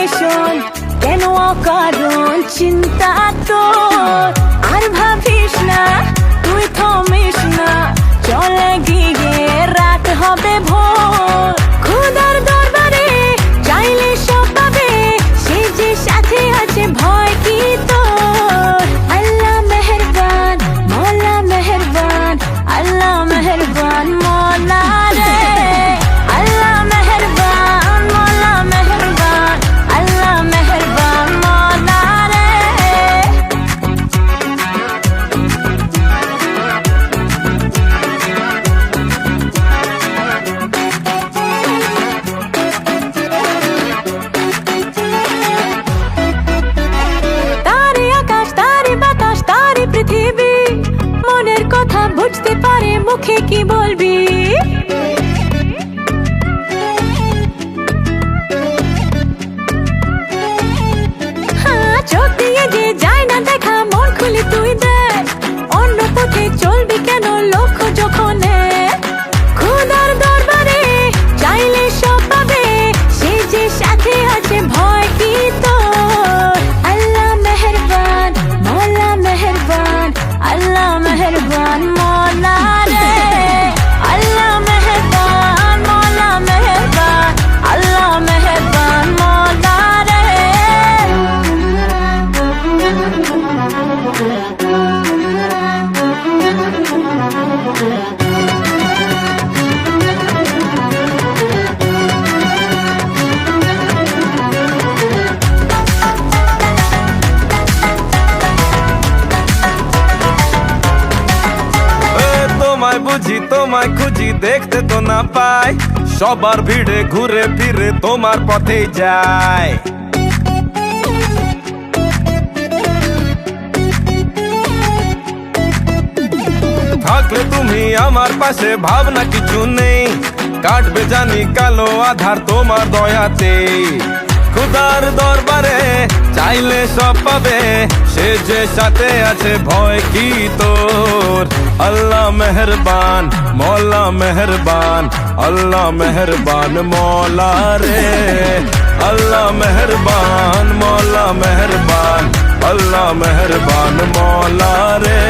ভীষণ, কেন অকারণ চিন্তা তোর। আর ভাবিস না, তুই থমিস না, চলে গিয়ে রাত হবে ভোর। খোদার দরবারে চাইলে সব পাবে, সে যে সাথে আছে ভয় কি তোর। আল্লাহ মেহেরবান, মওলা মেহেরবান, আল্লাহ মেহেরবান মওলা রে। আল্লাহ মেহেরবান, মওলা মেহেরবান, আল্লাহ মেহেরবান মওলা রে। তারে আকাশ, তারে বাতাস, তারে পৃথিবী, মনের কথা বুঝতে পারে, মুখে কি বলবি। হ্যাঁ, চোখ দিয়ে যে যায় না দেখা, মন খুলে তুই দেখ, অন্য পথে চলবি কেন লক্ষ্য যখন এক। খোদার দরবারে চাইলে সব পাবে, সে যে সাথে আছে ভয় কি তোর। আল্লাহ মেহেরবান, মওলা মেহেরবান, আল্লাহ মেহেরবান মওলা রে। আল্লাহ মেহেরবান, মওলা মেহেরবান, আল্লাহ মেহেরবান মওলা রে। তোমায় বুঝি, তোমায় খুঁজি, দেখতে তো না পাই, সবার ভিড়ে ঘুরে ফিরে তোমার পথে যায়। থাকলে তুমি আমার পাশে, ভাবনা কিছু নেই, কাটবে জানি কালো আধার তোমার দয়াতে। খুদার দরবারে চাইলে সব পাবে, সে যে সাথে আছে ভয় কি তোর। আল্লাহ মেহেরবান, মওলা মেহেরবান, আল্লাহ মেহেরবান মওলা রে। আল্লাহ মেহেরবান, মওলা মেহেরবান, আল্লাহ মেহেরবান মওলা রে।